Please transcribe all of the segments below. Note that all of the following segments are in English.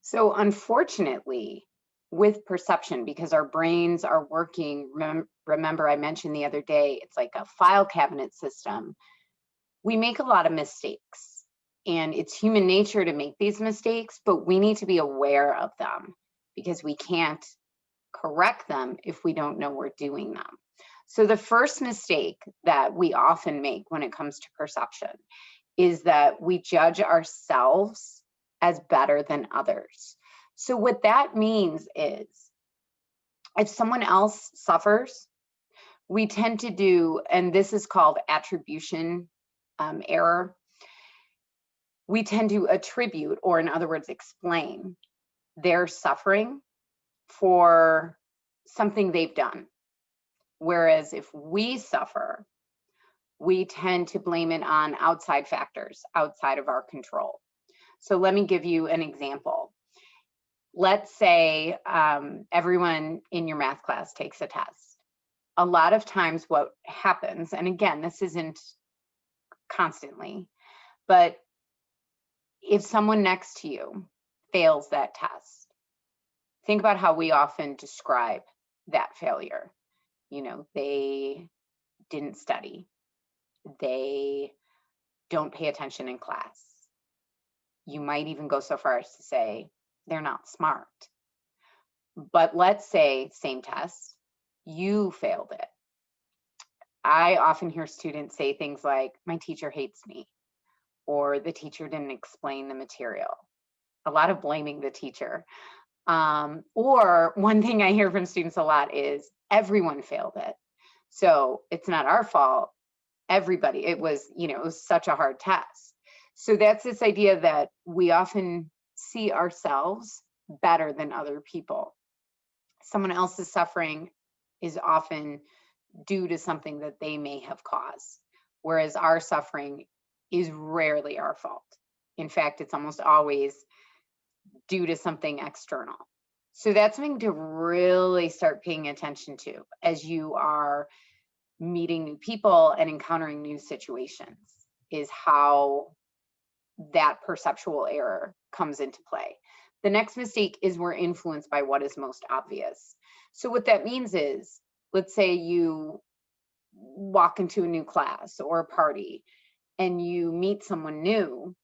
So unfortunately, with perception, because our brains are working, remember I mentioned the other day, it's like a file cabinet system. We make a lot of mistakes, and it's human nature to make these mistakes, but we need to be aware of them because we can't correct them if we don't know we're doing them. So the first mistake that we often make when it comes to perception is that we judge ourselves as better than others. So, what that means is if someone else suffers, we tend to do, and this is called attribution error, we tend to attribute, or in other words, explain their suffering for something they've done. Whereas if we suffer, we tend to blame it on outside factors outside of our control. So let me give you an example. Let's say everyone in your math class takes a test. A lot of times what happens, and again, this isn't constantly, but if someone next to you fails that test, think about how we often describe that failure. They didn't study, they don't pay attention in class. You might even go so far as to say they're not smart. But let's say, same test, you failed it. I often hear students say things like, my teacher hates me, or the teacher didn't explain the material. A lot of blaming the teacher. Or one thing I hear from students a lot is, everyone failed it, so it's not our fault. Everybody, it was such a hard test. So that's this idea that we often see ourselves better than other people. Someone else's suffering is often due to something that they may have caused, whereas our suffering is rarely our fault. In fact, it's almost always due to something external. So that's something to really start paying attention to as you are meeting new people and encountering new situations, is how that perceptual error comes into play. The next mistake is we're influenced by what is most obvious. So what that means is, let's say you walk into a new class or a party and you meet someone new.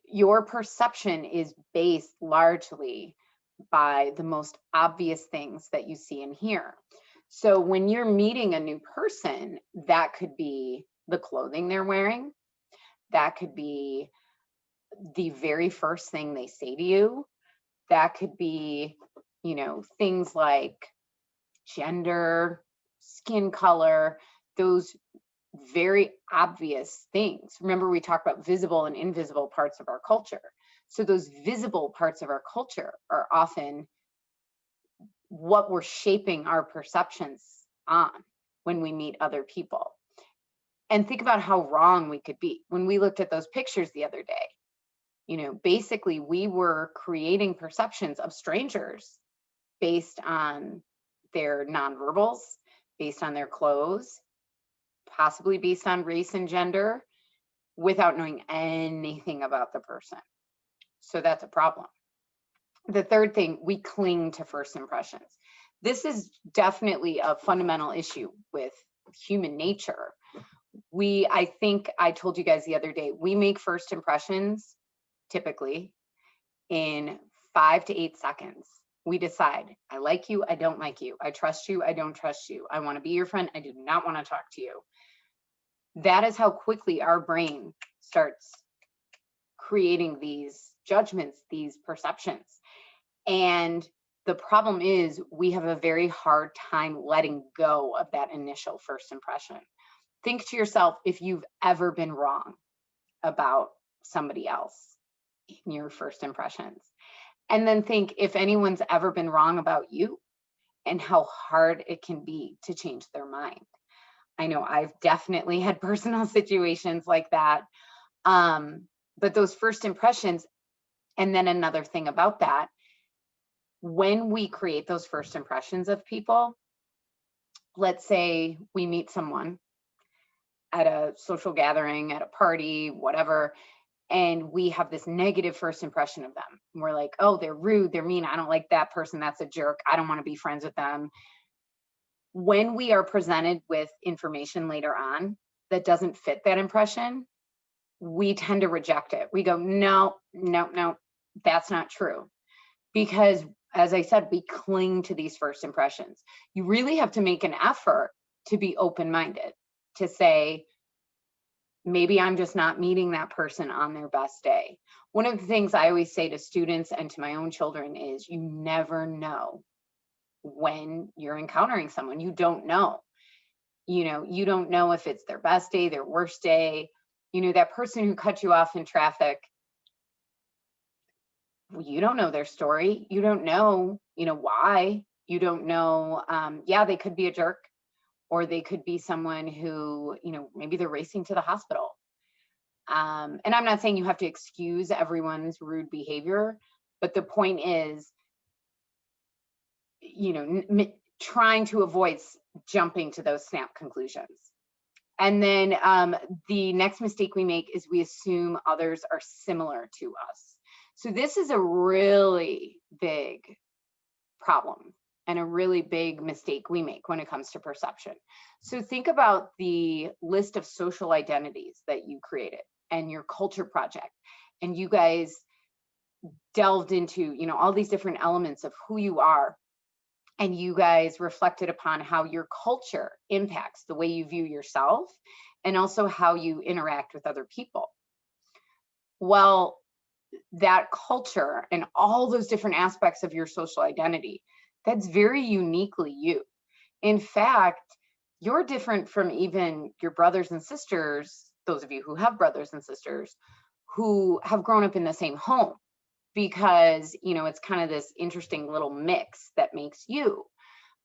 Your perception is based largely by the most obvious things that you see and hear. So when you're meeting a new person, that could be the clothing they're wearing, that could be the very first thing they say to you, that could be, things like gender, skin color, those very obvious things. Remember, we talked about visible and invisible parts of our culture. So those visible parts of our culture are often what we're shaping our perceptions on when we meet other people. And think about how wrong we could be. When we looked at those pictures the other day, basically we were creating perceptions of strangers based on their nonverbals, based on their clothes, possibly based on race and gender, without knowing anything about the person. So that's a problem. The third thing, we cling to first impressions. This is definitely a fundamental issue with human nature. I think I told you guys the other day, we make first impressions typically in 5 to 8 seconds. We decide, I like you, I don't like you, I trust you, I don't trust you, I want to be your friend, I do not want to talk to you. That is how quickly our brain starts creating these judgments, these perceptions. And the problem is we have a very hard time letting go of that initial first impression. Think to yourself if you've ever been wrong about somebody else in your first impressions. And then think if anyone's ever been wrong about you and how hard it can be to change their mind. I know I've definitely had personal situations like that. But those first impressions, and then another thing about that, when we create those first impressions of people, let's say we meet someone at a social gathering, at a party, whatever, and we have this negative first impression of them. We're like, oh, they're rude, they're mean, I don't like that person, that's a jerk, I don't want to be friends with them. When we are presented with information later on that doesn't fit that impression, we tend to reject it. We go, no, no, no, that's not true. Because as I said, we cling to these first impressions. You really have to make an effort to be open-minded, to say, maybe I'm just not meeting that person on their best day. One of the things I always say to students and to my own children is, you never know when you're encountering someone. You don't know. You don't know if it's their best day, their worst day. That person who cut you off in traffic, you don't know their story. You don't know, why. You don't know, yeah, they could be a jerk, or they could be someone who, maybe they're racing to the hospital. And I'm not saying you have to excuse everyone's rude behavior, but the point is, trying to avoid jumping to those snap conclusions. And then the next mistake we make is we assume others are similar to us. So this is a really big problem and a really big mistake we make when it comes to perception. So think about the list of social identities that you created and your culture project, and you guys delved into, all these different elements of who you are, and you guys reflected upon how your culture impacts the way you view yourself and also how you interact with other people. Well, that culture and all those different aspects of your social identity, that's very uniquely you. In fact, you're different from even your brothers and sisters, those of you who have brothers and sisters who have grown up in the same home, because, it's kind of this interesting little mix that makes you.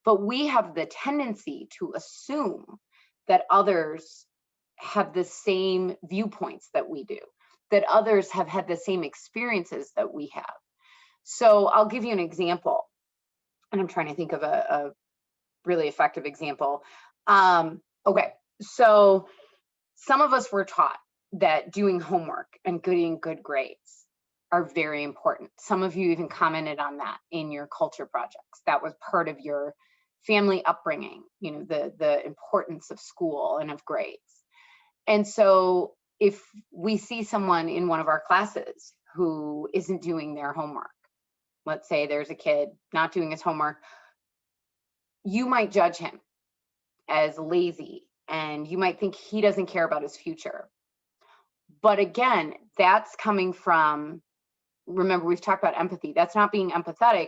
But we have the tendency to assume that others have the same viewpoints that we do, that others have had the same experiences that we have. So I'll give you an example, and I'm trying to think of a really effective example. Okay, so some of us were taught that doing homework and getting good grades are very important. Some of you even commented on that in your culture projects. That was part of your family upbringing, the importance of school and of grades. And so if we see someone in one of our classes who isn't doing their homework, let's say there's a kid not doing his homework, you might judge him as lazy, and you might think he doesn't care about his future. But again, that's coming from, remember, we've talked about empathy. That's not being empathetic.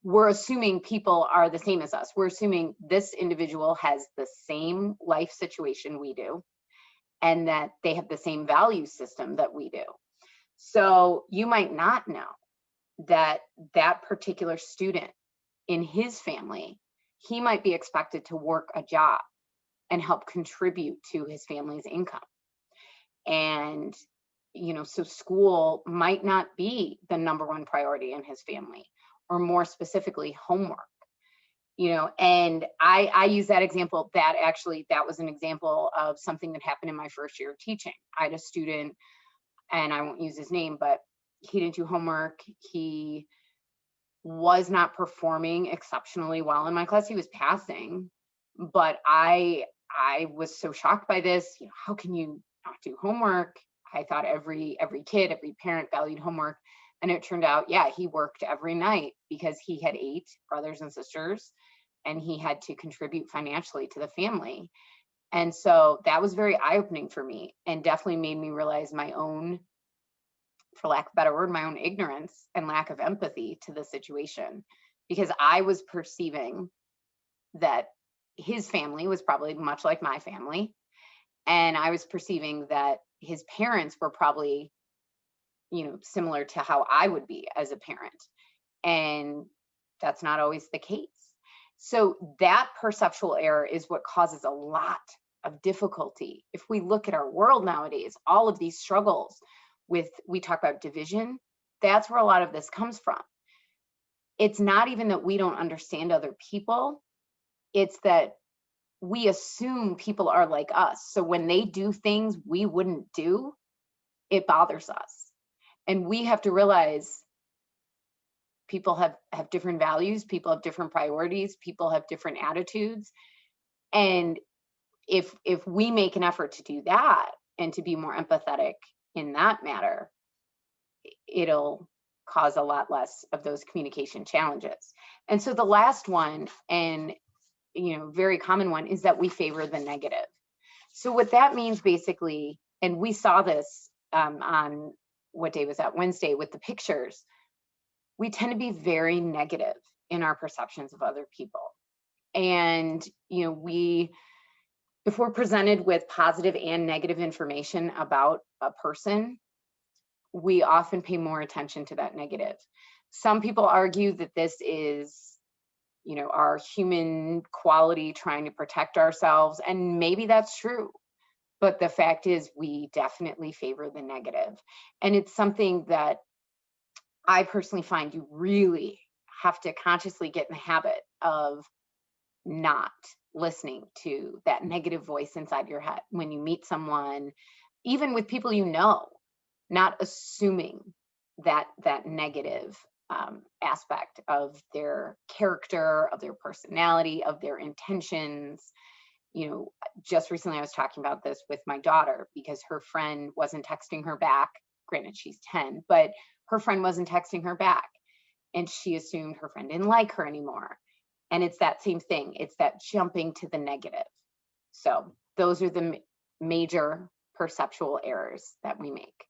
We're assuming people are the same as us. We're assuming this individual has the same life situation we do, and that they have the same value system that we do. So you might not know that that particular student in his family, he might be expected to work a job and help contribute to his family's income. And, so school might not be the number one priority in his family, or more specifically, homework. And I use that example. That was an example of something that happened in my first year of teaching. I had a student, and I won't use his name, but he didn't do homework. He was not performing exceptionally well in my class. He was passing, but I was so shocked by this. How can you not do homework? I thought every kid, every parent valued homework. And it turned out, yeah, he worked every night because he had 8 brothers and sisters, and he had to contribute financially to the family. And so that was very eye-opening for me, and definitely made me realize my own, for lack of a better word, my own ignorance and lack of empathy to the situation, because I was perceiving that his family was probably much like my family. And I was perceiving that his parents were probably, similar to how I would be as a parent. And that's not always the case. So that perceptual error is what causes a lot of difficulty. If we look at our world nowadays, all of these struggles we talk about division, that's where a lot of this comes from. It's not even that we don't understand other people. It's that we assume people are like us. So when they do things we wouldn't do, it bothers us. And we have to realize people have different values, people have different priorities, people have different attitudes. And if we make an effort to do that and to be more empathetic in that matter, it'll cause a lot less of those communication challenges. And so the last one, and very common one, is that we favor the negative. So what that means basically, and we saw this on, what day was that? Wednesday, with the pictures, we tend to be very negative in our perceptions of other people. And if we're presented with positive and negative information about a person, we often pay more attention to that negative. Some people argue that this is, our human quality trying to protect ourselves, and maybe that's true. But the fact is, we definitely favor the negative. And it's something that I personally find you really have to consciously get in the habit of not listening to that negative voice inside your head when you meet someone, even with people not assuming that negative aspect of their character, of their personality, of their intentions. Just recently I was talking about this with my daughter because her friend wasn't texting her back. Granted, she's 10, but her friend wasn't texting her back, and she assumed her friend didn't like her anymore. And it's that same thing. It's that jumping to the negative. So those are the major perceptual errors that we make.